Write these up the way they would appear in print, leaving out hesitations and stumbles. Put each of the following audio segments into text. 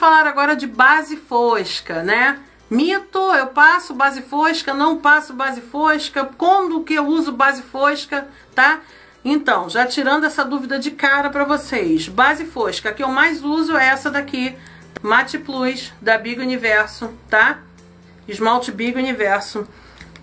falar agora de base fosca, né? Mito, eu passo base fosca, não passo base fosca, quando que eu uso base fosca, tá? Então, já tirando essa dúvida de cara pra vocês, base fosca, a que eu mais uso é essa daqui, Matte Plus, da Big Universo, tá? Esmalte Big Universo.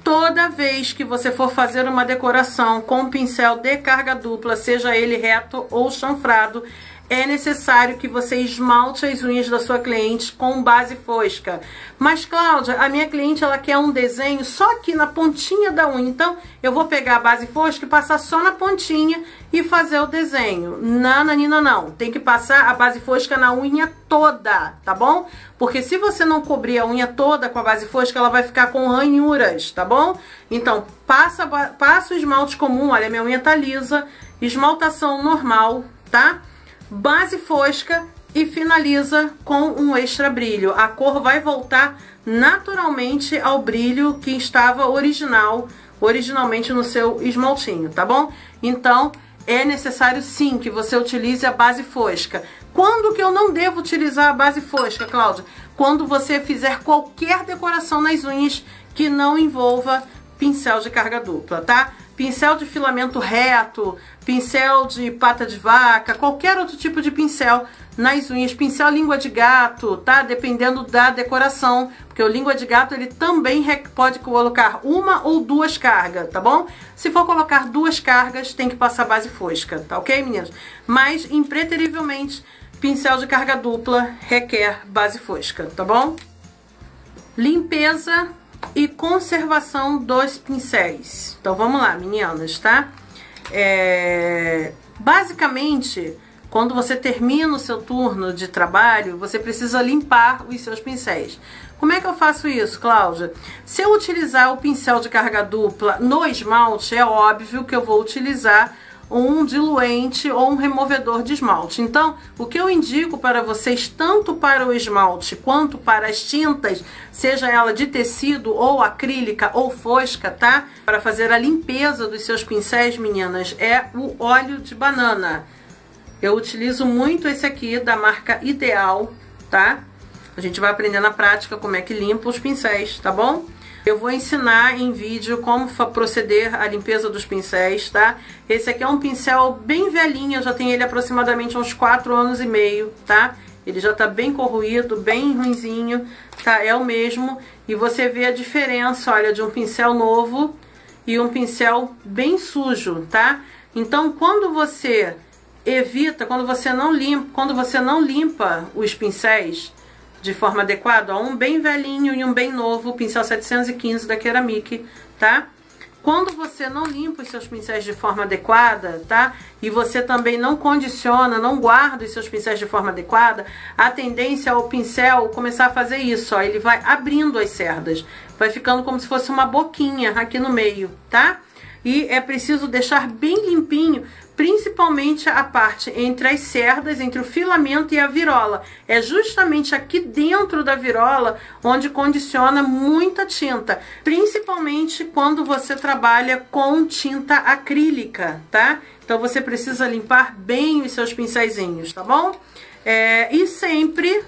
Toda vez que você for fazer uma decoração com um pincel de carga dupla, seja ele reto ou chanfrado, é necessário que você esmalte as unhas da sua cliente com base fosca. Mas, Cláudia, a minha cliente, ela quer um desenho só aqui na pontinha da unha. Então, eu vou pegar a base fosca e passar só na pontinha e fazer o desenho. Não, Nanina, não. Tem que passar a base fosca na unha toda, tá bom? Porque se você não cobrir a unha toda com a base fosca, ela vai ficar com ranhuras, tá bom? Então, passa o esmalte comum. Olha, minha unha tá lisa. Esmaltação normal, tá? Base fosca e finaliza com um extra brilho. A cor vai voltar naturalmente ao brilho que estava originalmente no seu esmaltinho, tá bom? Então, é necessário sim que você utilize a base fosca. Quando que eu não devo utilizar a base fosca, Cláudia? Quando você fizer qualquer decoração nas unhas que não envolva pincel de carga dupla, tá? Pincel de filamento reto, pincel de pata de vaca, qualquer outro tipo de pincel nas unhas, pincel língua de gato, tá? Dependendo da decoração, porque o língua de gato ele também pode colocar uma ou duas cargas, tá bom? Se for colocar duas cargas, tem que passar base fosca, tá ok, meninas? Mas, impreterivelmente, pincel de carga dupla requer base fosca, tá bom? Limpeza e conservação dos pincéis. Então vamos lá, meninas, tá? Basicamente, quando você termina o seu turno de trabalho, você precisa limpar os seus pincéis. Como é que eu faço isso, Cláudia? Se eu utilizar o pincel de carga dupla no esmalte, é óbvio que eu vou utilizar um diluente ou um removedor de esmalte. Então, o que eu indico para vocês, tanto para o esmalte quanto para as tintas, seja ela de tecido ou acrílica ou fosca, tá? Para fazer a limpeza dos seus pincéis, meninas, é o óleo de banana. Eu utilizo muito esse aqui da marca Ideal, tá? A gente vai aprender na prática como é que limpa os pincéis, tá bom? Eu vou ensinar em vídeo como proceder à limpeza dos pincéis, tá? Esse aqui é um pincel bem velhinho, eu já tenho ele aproximadamente uns 4 anos e meio, tá? Ele já tá bem corroído, bem ruinzinho, tá? É o mesmo. E você vê a diferença, olha, de um pincel novo e um pincel bem sujo, tá? Então, quando você quando você não limpa os pincéis de forma adequada, ó, um bem velhinho e um bem novo, pincel 715 da Keramic, tá? Quando você não limpa os seus pincéis de forma adequada, tá? E você também não condiciona, não guarda os seus pincéis de forma adequada, a tendência é o pincel começar a fazer isso, ó, ele vai abrindo as cerdas, vai ficando como se fosse uma boquinha aqui no meio, tá? E é preciso deixar bem limpinho, principalmente a parte entre as cerdas, entre o filamento e a virola. É justamente aqui dentro da virola onde condiciona muita tinta, principalmente quando você trabalha com tinta acrílica, tá? Então você precisa limpar bem os seus pincéisinhos, tá bom? E sempre,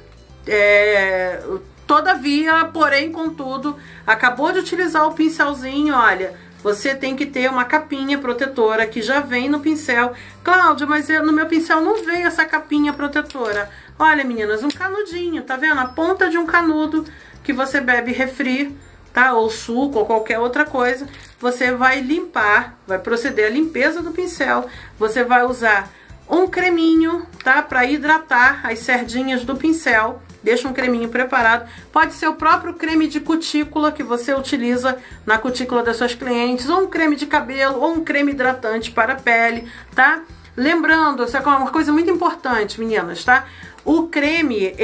todavia, porém, contudo, acabou de utilizar o pincelzinho, olha, você tem que ter uma capinha protetora que já vem no pincel. Cláudia, mas no meu pincel não veio essa capinha protetora. Olha, meninas, um canudinho, tá vendo? A ponta de um canudo que você bebe refri, tá? Ou suco, ou qualquer outra coisa. Você vai limpar, vai proceder à limpeza do pincel. Você vai usar um creminho, tá? Para hidratar as cerdinhas do pincel. Deixa um creminho preparado. Pode ser o próprio creme de cutícula que você utiliza na cutícula das suas clientes, ou um creme de cabelo, ou um creme hidratante para a pele, tá? Lembrando, isso é uma coisa muito importante, meninas, tá? O creme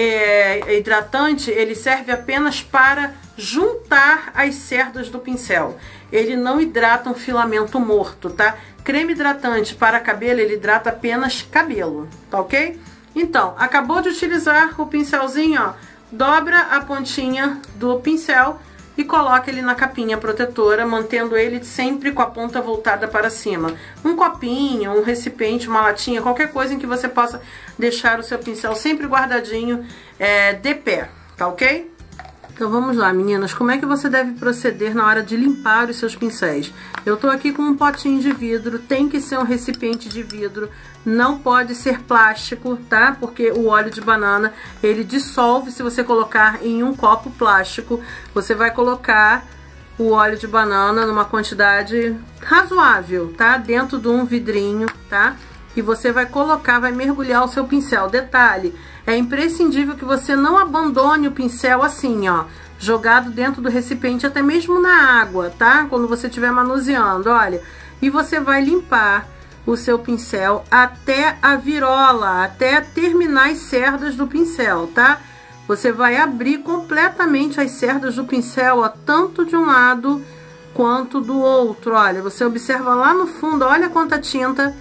hidratante, ele serve apenas para juntar as cerdas do pincel. Ele não hidrata um filamento morto, tá? Creme hidratante para cabelo, ele hidrata apenas cabelo, tá ok? Então, acabou de utilizar o pincelzinho, ó, dobra a pontinha do pincel e coloca ele na capinha protetora, mantendo ele sempre com a ponta voltada para cima. Um copinho, um recipiente, uma latinha, qualquer coisa em que você possa deixar o seu pincel sempre guardadinho de pé, tá ok? Então vamos lá, meninas, como é que você deve proceder na hora de limpar os seus pincéis? Eu tô aqui com um potinho de vidro, tem que ser um recipiente de vidro, não pode ser plástico, tá? Porque o óleo de banana, ele dissolve se você colocar em um copo plástico. Você vai colocar o óleo de banana numa quantidade razoável, tá? Dentro de um vidrinho, tá? E você vai colocar, vai mergulhar o seu pincel. Detalhe, é imprescindível que você não abandone o pincel assim, ó, jogado dentro do recipiente, até mesmo na água, tá? Quando você estiver manuseando, olha. E você vai limpar o seu pincel até a virola, até terminar as cerdas do pincel, tá? Você vai abrir completamente as cerdas do pincel, ó, tanto de um lado quanto do outro, olha. Você observa lá no fundo, olha quanta tinta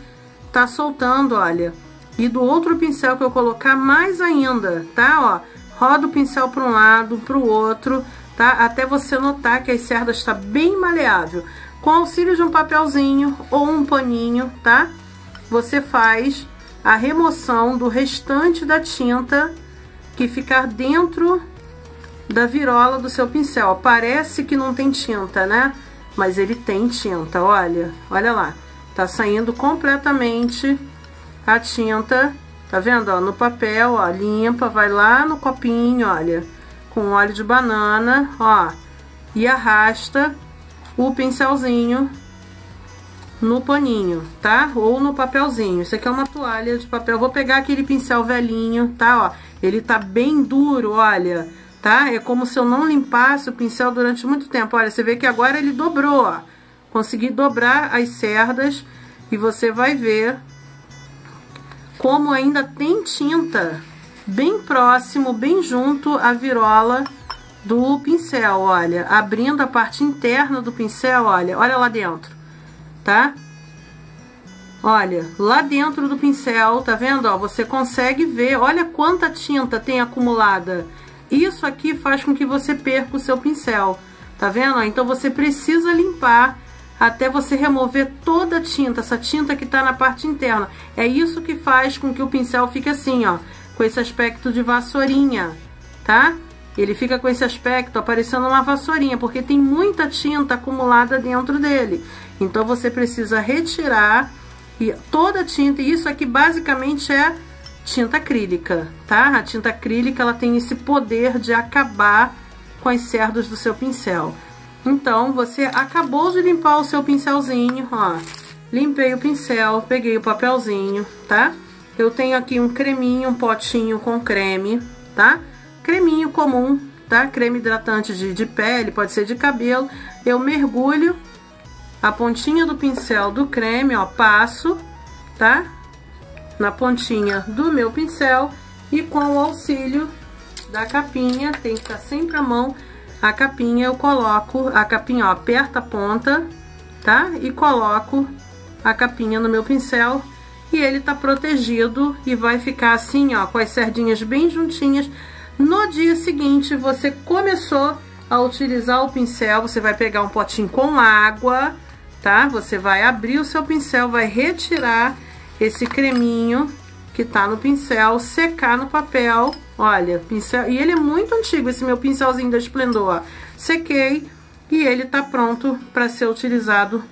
tá soltando, olha. E do outro pincel que eu colocar, mais ainda, tá? Ó, roda o pincel para um lado, para o outro, tá? Até você notar que as cerdas está bem maleável. Com auxílio de um papelzinho ou um paninho, tá? Você faz a remoção do restante da tinta que ficar dentro da virola do seu pincel. Parece que não tem tinta, né? Mas ele tem tinta, olha. Olha lá. Tá saindo completamente a tinta, tá vendo, ó, no papel, ó, limpa, vai lá no copinho, olha, com óleo de banana, ó, e arrasta o pincelzinho no paninho, tá? Ou no papelzinho. Isso aqui é uma toalha de papel. Vou pegar aquele pincel velhinho, tá? Ó, ele tá bem duro, olha, tá? É como se eu não limpasse o pincel durante muito tempo. Olha, você vê que agora ele dobrou, ó. Consegui dobrar as cerdas e você vai ver como ainda tem tinta bem próximo, bem junto à virola do pincel, olha. Abrindo a parte interna do pincel, olha, olha lá dentro, tá? Olha, lá dentro do pincel, tá vendo, ó? Você consegue ver, olha quanta tinta tem acumulada. Isso aqui faz com que você perca o seu pincel, tá vendo? Então você precisa limpar até você remover toda a tinta, essa tinta que tá na parte interna. É isso que faz com que o pincel fique assim, ó, com esse aspecto de vassourinha, tá? Ele fica com esse aspecto, parecendo uma vassourinha, porque tem muita tinta acumulada dentro dele. Então você precisa retirar toda a tinta, e isso aqui basicamente é tinta acrílica, tá? A tinta acrílica, ela tem esse poder de acabar com as cerdas do seu pincel. Então, você acabou de limpar o seu pincelzinho, ó. Limpei o pincel, peguei o papelzinho, tá? Eu tenho aqui um creminho, um potinho com creme, tá? Creminho comum, tá? Creme hidratante de pele, pode ser de cabelo. Eu mergulho a pontinha do pincel do creme, ó, passo, tá? Na pontinha do meu pincel e com o auxílio da capinha, tem que estar sempre à mão, a capinha eu coloco, a capinha, ó, aperta a ponta, tá? E coloco a capinha no meu pincel e ele tá protegido e vai ficar assim, ó, com as cerdinhas bem juntinhas. No dia seguinte, você começou a utilizar o pincel, você vai pegar um potinho com água, tá? Você vai abrir o seu pincel, vai retirar esse creminho que tá no pincel, secar no papel, olha, pincel, e ele é muito antigo, esse meu pincelzinho da Esplendor, ó. Sequei e ele tá pronto para ser utilizado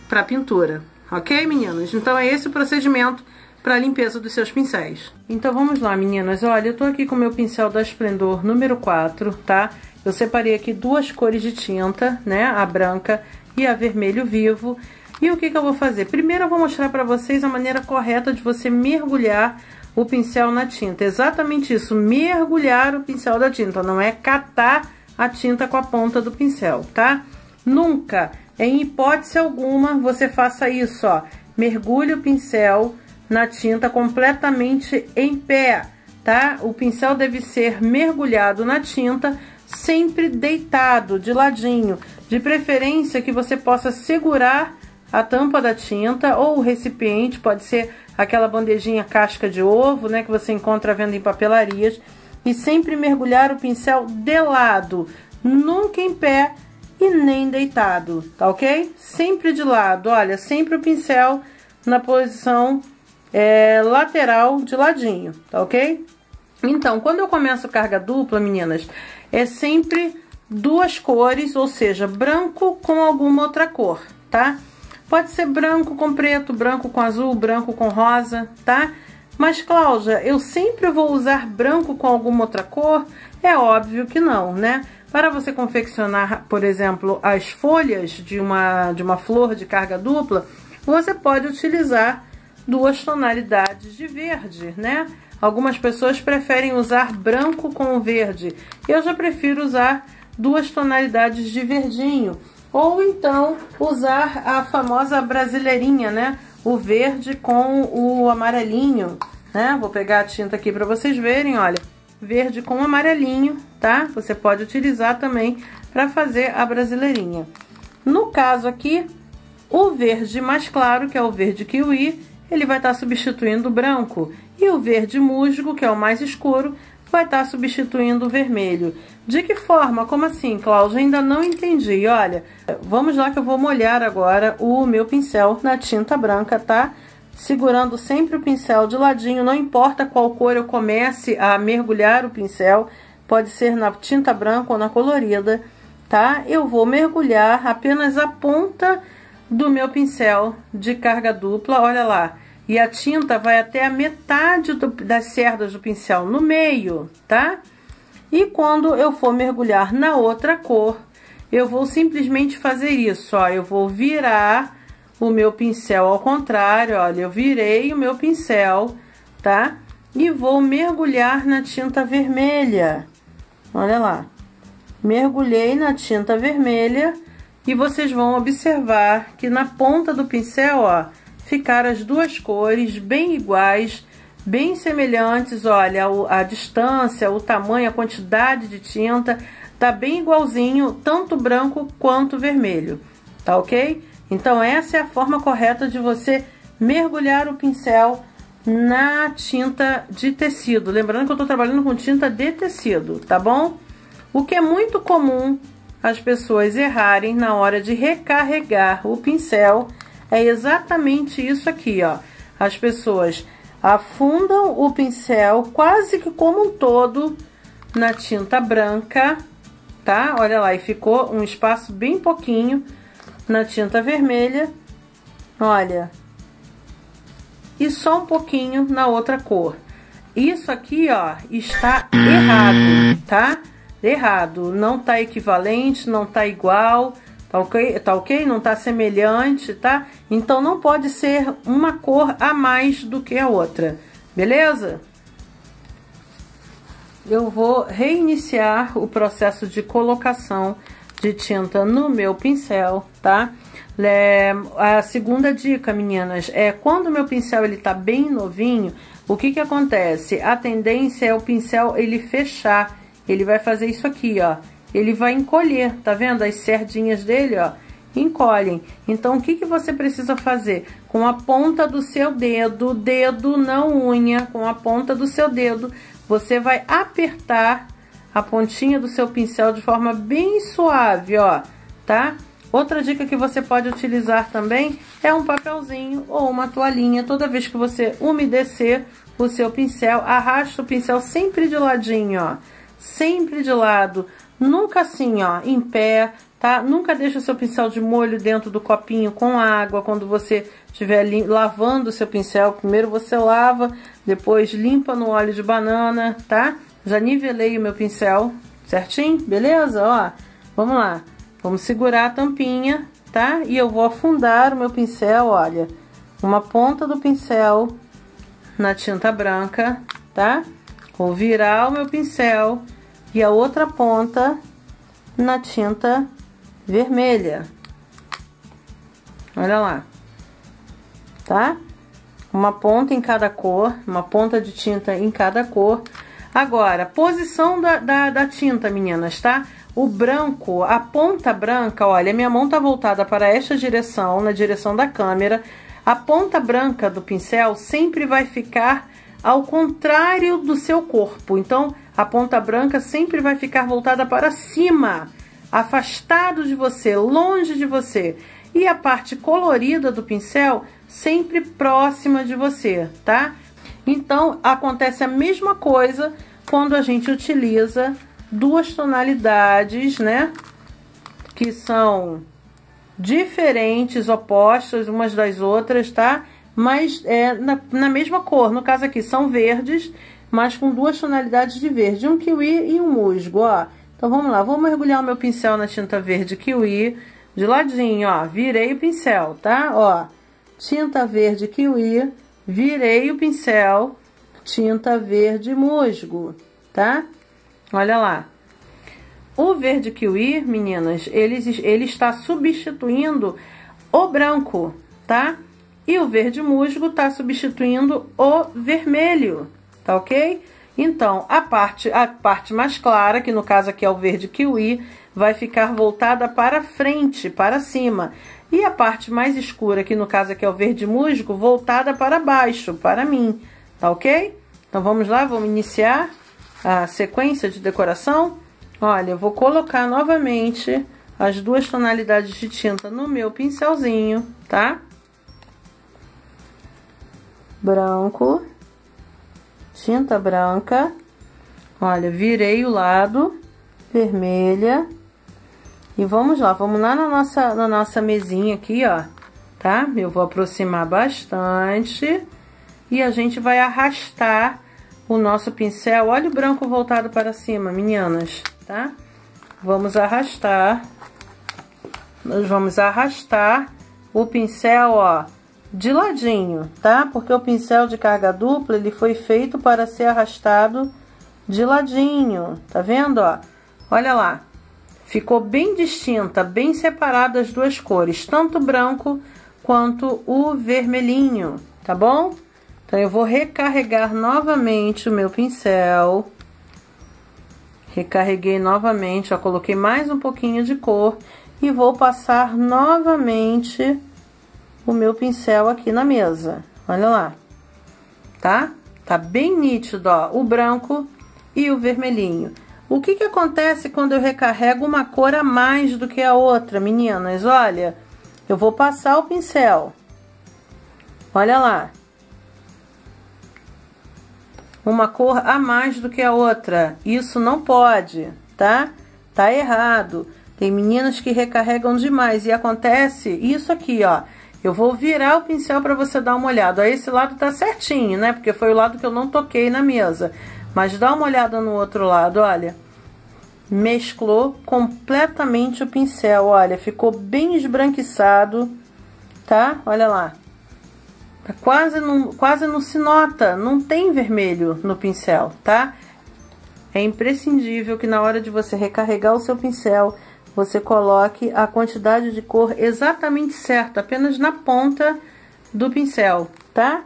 para pintura, ok, meninas? Então é esse o procedimento para a limpeza dos seus pincéis. Então vamos lá, meninas, olha, eu tô aqui com o meu pincel da Esplendor número 4, tá? Eu separei aqui duas cores de tinta, né, a branca e a vermelho vivo. E o que eu vou fazer? Primeiro eu vou mostrar para vocês a maneira correta de você mergulhar o pincel na tinta. Exatamente isso, mergulhar o pincel da tinta, não é catar a tinta com a ponta do pincel, tá? Nunca, em hipótese alguma, você faça isso, ó. Mergulhe o pincel na tinta completamente em pé, tá? O pincel deve ser mergulhado na tinta sempre deitado, de ladinho. De preferência que você possa segurar a tampa da tinta ou o recipiente, pode ser aquela bandejinha casca de ovo, né, que você encontra à venda em papelarias, e sempre mergulhar o pincel de lado, nunca em pé e nem deitado, tá ok? Sempre de lado, olha, sempre o pincel na posição lateral de ladinho, tá ok? Então, quando eu começo carga dupla, meninas, é sempre duas cores, ou seja, branco com alguma outra cor, tá? Pode ser branco com preto, branco com azul, branco com rosa, tá? Mas, Cláudia, eu sempre vou usar branco com alguma outra cor? É óbvio que não, né? Para você confeccionar, por exemplo, as folhas de uma flor de carga dupla, você pode utilizar duas tonalidades de verde, né? Algumas pessoas preferem usar branco com verde. Eu já prefiro usar duas tonalidades de verdinho. Ou então usar a famosa brasileirinha, né? O verde com o amarelinho, né? Vou pegar a tinta aqui para vocês verem, olha. Verde com amarelinho, tá? Você pode utilizar também para fazer a brasileirinha. No caso aqui, o verde mais claro, que é o verde kiwi, ele vai estar substituindo o branco. E o verde musgo, que é o mais escuro, vai estar substituindo o vermelho. De que forma? Como assim, Cláudia? Ainda não entendi. Olha, vamos lá que eu vou molhar agora o meu pincel na tinta branca, tá? Segurando sempre o pincel de ladinho, não importa qual cor eu comece a mergulhar o pincel, pode ser na tinta branca ou na colorida, tá? Eu vou mergulhar apenas a ponta do meu pincel de carga dupla, olha lá. E a tinta vai até a metade das cerdas do pincel, no meio, tá? E quando eu for mergulhar na outra cor, eu vou simplesmente fazer isso, ó. Eu vou virar o meu pincel ao contrário, olha. Eu virei o meu pincel, tá? E vou mergulhar na tinta vermelha. Olha lá. Mergulhei na tinta vermelha e vocês vão observar que na ponta do pincel, ó, ficaram as duas cores bem iguais, bem semelhantes, olha, a distância, o tamanho, a quantidade de tinta, tá bem igualzinho, tanto branco quanto vermelho, tá ok? Então essa é a forma correta de você mergulhar o pincel na tinta de tecido, lembrando que eu tô trabalhando com tinta de tecido, tá bom? O que é muito comum as pessoas errarem na hora de recarregar o pincel é exatamente isso aqui, ó. As pessoas afundam o pincel quase que como um todo na tinta branca, tá? Olha lá, e ficou um espaço bem pouquinho na tinta vermelha, olha. E só um pouquinho na outra cor. Isso aqui, ó, está errado, tá? Errado, não tá equivalente, não tá igual, tá ok? Tá ok? Não tá semelhante, tá? Então não pode ser uma cor a mais do que a outra, beleza? Eu vou reiniciar o processo de colocação de tinta no meu pincel, tá? A segunda dica, meninas, é quando o meu pincel ele tá bem novinho, o que que acontece? A tendência é o pincel ele fechar. Ele vai fazer isso aqui, ó. Ele vai encolher, tá vendo? As cerdinhas dele, ó, encolhem. Então, o que que você precisa fazer? Com a ponta do seu dedo, dedo não unha, com a ponta do seu dedo, você vai apertar a pontinha do seu pincel de forma bem suave, ó, tá? Outra dica que você pode utilizar também é um papelzinho ou uma toalhinha. Toda vez que você umedecer o seu pincel, arrasta o pincel sempre de ladinho, ó. Sempre de lado, nunca assim, ó, em pé, tá? Nunca deixa o seu pincel de molho dentro do copinho com água quando você estiver lavando o seu pincel. Primeiro você lava, depois limpa no óleo de banana, tá? Já nivelei o meu pincel certinho, beleza? Ó, vamos lá. Vamos segurar a tampinha, tá? E eu vou afundar o meu pincel, olha, uma ponta do pincel na tinta branca, tá? Vou virar o meu pincel e a outra ponta na tinta vermelha. Olha lá, tá? Uma ponta em cada cor, uma ponta de tinta em cada cor. Agora, posição da tinta, meninas, tá? O branco, a ponta branca, olha, minha mão tá voltada para esta direção, na direção da câmera. A ponta branca do pincel sempre vai ficar ao contrário do seu corpo. Então, a ponta branca sempre vai ficar voltada para cima, afastado de você, longe de você. E a parte colorida do pincel sempre próxima de você, tá? Então, acontece a mesma coisa quando a gente utiliza duas tonalidades, né? Que são diferentes, opostas umas das outras, tá? Mas na mesma cor. No caso aqui, são verdes, mas com duas tonalidades de verde. Um kiwi e um musgo, ó. Então, vamos lá. Vou mergulhar o meu pincel na tinta verde kiwi. De ladinho, ó. Virei o pincel, tá? Ó. Tinta verde kiwi. Virei o pincel. Tinta verde musgo, tá? Olha lá. O verde kiwi, meninas, ele está substituindo o branco, tá? E o verde musgo está substituindo o vermelho, tá ok? Então, a parte mais clara, que no caso aqui é o verde kiwi, vai ficar voltada para frente, para cima. E a parte mais escura, que no caso aqui é o verde musgo, voltada para baixo, para mim, tá ok? Então, vamos lá, vamos iniciar a sequência de decoração. Olha, eu vou colocar novamente as duas tonalidades de tinta no meu pincelzinho, tá? Branco, tinta branca, olha, virei o lado, vermelha, e vamos lá na nossa mesinha aqui, ó, tá? Eu vou aproximar bastante e a gente vai arrastar o nosso pincel, olha o branco voltado para cima, meninas, tá? Vamos arrastar, nós vamos arrastar o pincel, ó, de ladinho, tá? Porque o pincel de carga dupla, ele foi feito para ser arrastado de ladinho, tá vendo, ó? Olha lá, ficou bem distinta, bem separada as duas cores, tanto o branco quanto o vermelhinho, tá bom? Então, eu vou recarregar novamente o meu pincel. Recarreguei novamente, ó, coloquei mais um pouquinho de cor e vou passar novamente o meu pincel aqui na mesa. Olha lá, tá? Tá bem nítido, ó, o branco e o vermelhinho. O que que acontece quando eu recarrego uma cor a mais do que a outra, meninas? Olha, eu vou passar o pincel. Olha lá. Uma cor a mais do que a outra. Isso não pode, tá? Tá errado. Tem meninas que recarregam demais e acontece isso aqui, ó. Eu vou virar o pincel para você dar uma olhada. Ó, esse lado tá certinho, né? Porque foi o lado que eu não toquei na mesa. Mas dá uma olhada no outro lado, olha. Mesclou completamente o pincel, olha. Ficou bem esbranquiçado, tá? Olha lá. Quase não se nota, não tem vermelho no pincel, tá? É imprescindível que na hora de você recarregar o seu pincel, você coloque a quantidade de cor exatamente certa, apenas na ponta do pincel, tá?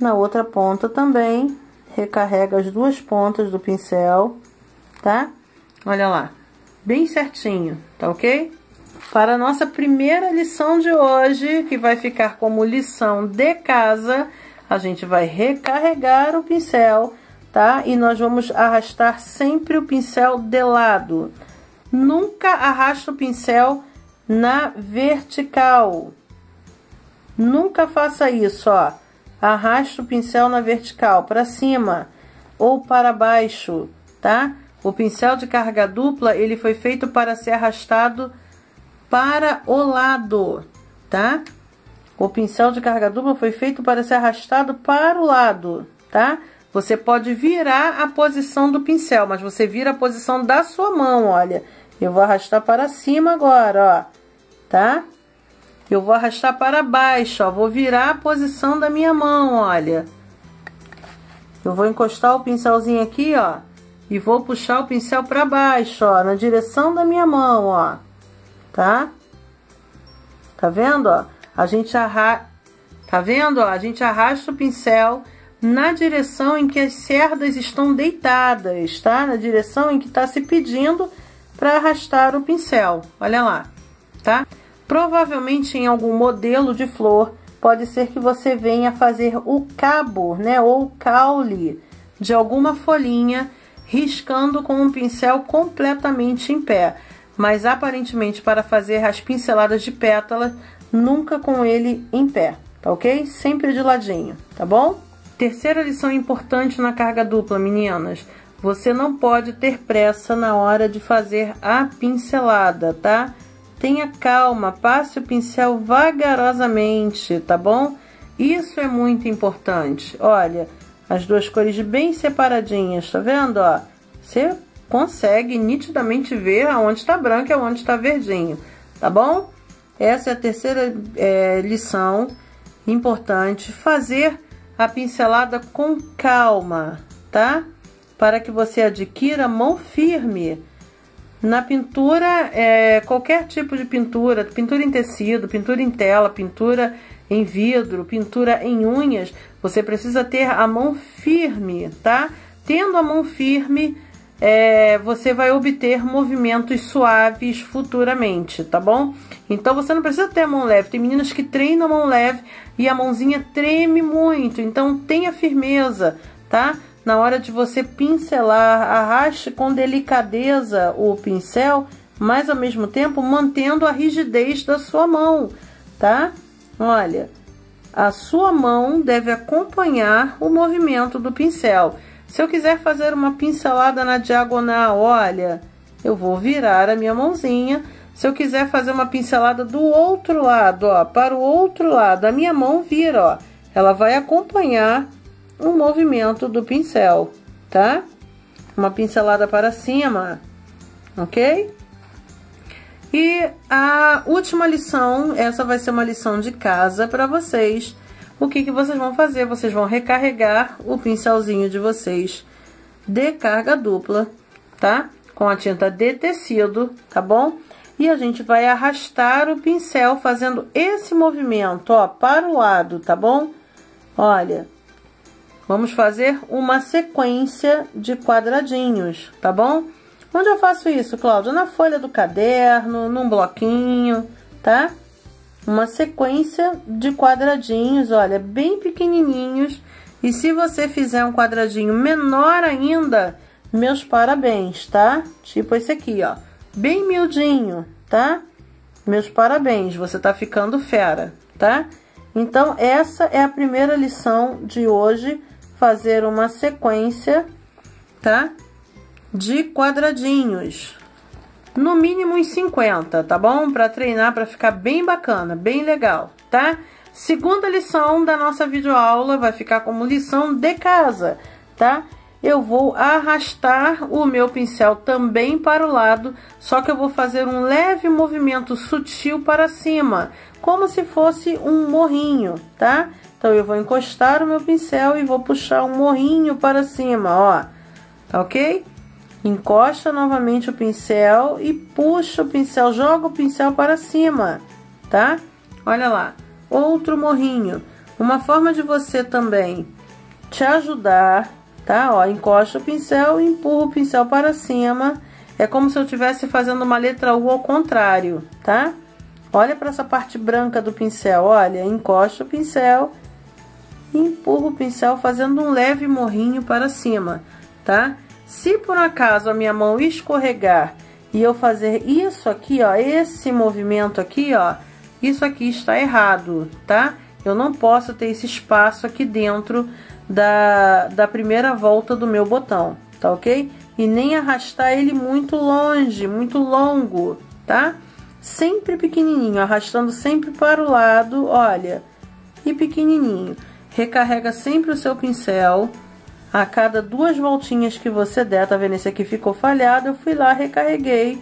Na outra ponta também, recarrega as duas pontas do pincel, tá? Olha lá, bem certinho, tá ok? Para a nossa primeira lição de hoje, que vai ficar como lição de casa, a gente vai recarregar o pincel, tá? E nós vamos arrastar sempre o pincel de lado. Nunca arrasta o pincel na vertical. Nunca faça isso, ó. Arrasta o pincel na vertical, para cima ou para baixo, tá? O pincel de carga dupla, ele foi feito para ser arrastado para o lado, tá? O pincel de carga dupla foi feito para ser arrastado para o lado, tá? Você pode virar a posição do pincel, mas você vira a posição da sua mão, olha. Eu vou arrastar para cima agora, ó, tá? Eu vou arrastar para baixo, ó. Vou virar a posição da minha mão, olha. Eu vou encostar o pincelzinho aqui, ó. E vou puxar o pincel para baixo, ó. Na direção da minha mão, ó. Tá? Tá vendo, ó? Tá vendo, ó? A gente arrasta o pincel na direção em que as cerdas estão deitadas, tá? Na direção em que tá se pedindo para arrastar o pincel. Olha lá, tá? Provavelmente em algum modelo de flor, pode ser que você venha fazer o cabo, né? Ou o caule de alguma folhinha riscando com um pincel completamente em pé, mas aparentemente para fazer as pinceladas de pétalas, nunca com ele em pé, tá ok? Sempre de ladinho, tá bom? Terceira lição importante na carga dupla, meninas. Você não pode ter pressa na hora de fazer a pincelada, tá? Tenha calma, passe o pincel vagarosamente, tá bom? Isso é muito importante. Olha, as duas cores bem separadinhas, tá vendo, ó? Você consegue nitidamente ver aonde está branco e aonde está verdinho, tá bom? Essa é a terceira lição importante. Fazer a pincelada com calma, tá? Para que você adquira mão firme. Na pintura, qualquer tipo de pintura, pintura em tecido, pintura em tela, pintura em vidro, pintura em unhas, você precisa ter a mão firme, tá? Tendo a mão firme, você vai obter movimentos suaves futuramente, tá bom? Então você não precisa ter a mão leve. Tem meninas que treinam a mão leve e a mãozinha treme muito, então tenha firmeza, tá? Na hora de você pincelar, arraste com delicadeza o pincel, mas ao mesmo tempo mantendo a rigidez da sua mão, tá? Olha, a sua mão deve acompanhar o movimento do pincel. Se eu quiser fazer uma pincelada na diagonal, olha, eu vou virar a minha mãozinha. Se eu quiser fazer uma pincelada do outro lado, ó, para o outro lado, a minha mão vira, ó, ela vai acompanhar o movimento do pincel, tá? Uma pincelada para cima, ok? E a última lição, essa vai ser uma lição de casa para vocês. O que que vocês vão fazer? Vocês vão recarregar o pincelzinho de vocês de carga dupla, tá? Com a tinta de tecido, tá bom? E a gente vai arrastar o pincel fazendo esse movimento, ó, para o lado, tá bom? Olha, vamos fazer uma sequência de quadradinhos, tá bom? Onde eu faço isso, Cláudia? Na folha do caderno, num bloquinho, tá? Uma sequência de quadradinhos, olha, bem pequenininhos. E se você fizer um quadradinho menor ainda, meus parabéns, tá? Tipo esse aqui, ó, bem miudinho, tá? Meus parabéns, você tá ficando fera, tá? Então, essa é a primeira lição de hoje, fazer uma sequência, tá? De quadradinhos. No mínimo uns 50, tá bom? Para treinar, para ficar bem bacana, bem legal, tá? Segunda lição da nossa videoaula vai ficar como lição de casa, tá? Eu vou arrastar o meu pincel também para o lado, só que eu vou fazer um leve movimento sutil para cima, como se fosse um morrinho, tá? Então eu vou encostar o meu pincel e vou puxar um morrinho para cima, ó, tá ok? Encosta novamente o pincel e puxa o pincel, joga o pincel para cima, tá? Olha lá, outro morrinho. Uma forma de você também te ajudar, tá? Ó, encosta o pincel e empurra o pincel para cima. É como se eu estivesse fazendo uma letra U ao contrário, tá? Olha para essa parte branca do pincel, olha, encosta o pincel e empurra o pincel fazendo um leve morrinho para cima, tá? Se por acaso a minha mão escorregar e eu fazer isso aqui, ó, esse movimento aqui, ó, isso aqui está errado, tá? Eu não posso ter esse espaço aqui dentro da primeira volta do meu botão, tá ok? E nem arrastar ele muito longe, muito longo, tá? Sempre pequenininho, arrastando sempre para o lado, olha, e pequenininho. Recarrega sempre o seu pincel. A cada 2 voltinhas que você der, tá vendo? Esse aqui ficou falhado, eu fui lá, recarreguei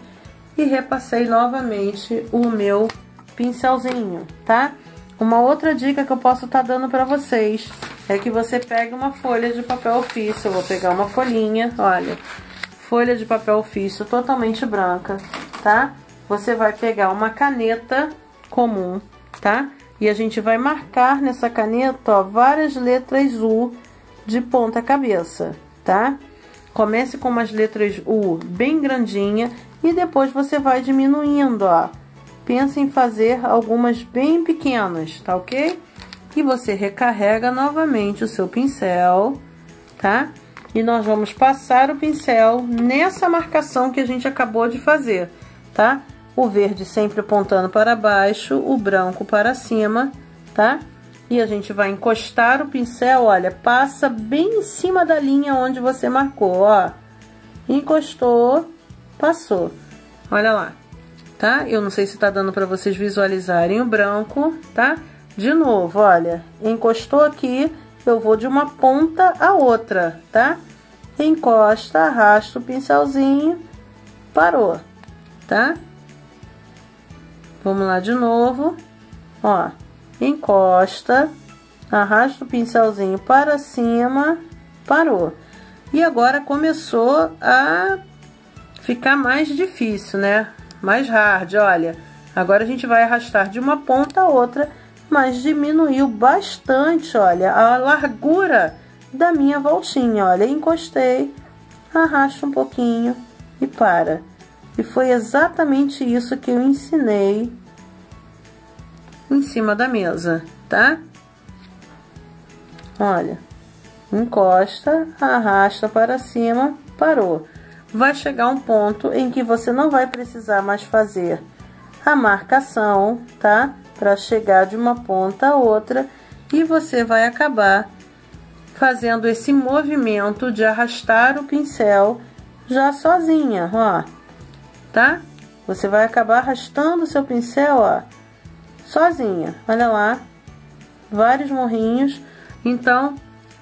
e repassei novamente o meu pincelzinho, tá? Uma outra dica que eu posso estar dando pra vocês é que você pegue uma folha de papel ofício. Eu vou pegar uma folhinha, olha, folha de papel ofício totalmente branca, tá? Você vai pegar uma caneta comum, tá? E a gente vai marcar nessa caneta, ó, várias letras U de ponta cabeça, tá? Comece com umas letras U bem grandinha e depois você vai diminuindo, ó. Pense em fazer algumas bem pequenas, tá ok? E você recarrega novamente o seu pincel, tá? E nós vamos passar o pincel nessa marcação que a gente acabou de fazer, tá? O verde sempre apontando para baixo, o branco para cima, tá? E a gente vai encostar o pincel, olha, passa bem em cima da linha onde você marcou, ó. Encostou, passou. Olha lá, tá? Eu não sei se tá dando para vocês visualizarem o branco, tá? De novo, olha, encostou aqui, eu vou de uma ponta a outra, tá? Encosta, arrasta o pincelzinho, parou, tá? Vamos lá de novo, ó, encosta, arrasta o pincelzinho para cima, parou. E agora começou a ficar mais difícil, né? Mais hard, olha. Agora a gente vai arrastar de uma ponta a outra, mas diminuiu bastante, olha, a largura da minha voltinha, olha. Encostei, arrasto um pouquinho e para. E foi exatamente isso que eu ensinei em cima da mesa, tá? Olha, encosta, arrasta para cima, parou. Vai chegar um ponto em que você não vai precisar mais fazer a marcação, tá? Para chegar de uma ponta a outra, e você vai acabar fazendo esse movimento de arrastar o pincel já sozinha, ó, tá? Você vai acabar arrastando o seu pincel, ó, sozinha. Olha lá, vários morrinhos. Então,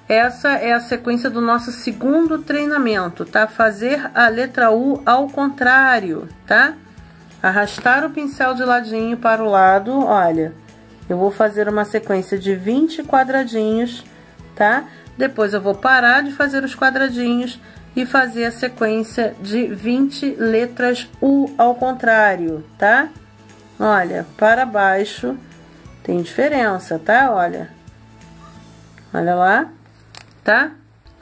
essa é a sequência do nosso segundo treinamento, tá? Fazer a letra U ao contrário, tá? Arrastar o pincel de ladinho para o lado, olha. Eu vou fazer uma sequência de 20 quadradinhos, tá? Depois eu vou parar de fazer os quadradinhos e fazer a sequência de 20 letras U ao contrário, tá? Olha, para baixo tem diferença, tá? Olha. Olha lá, tá?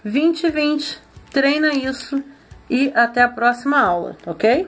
20 e 20. Treina isso e até a próxima aula, ok?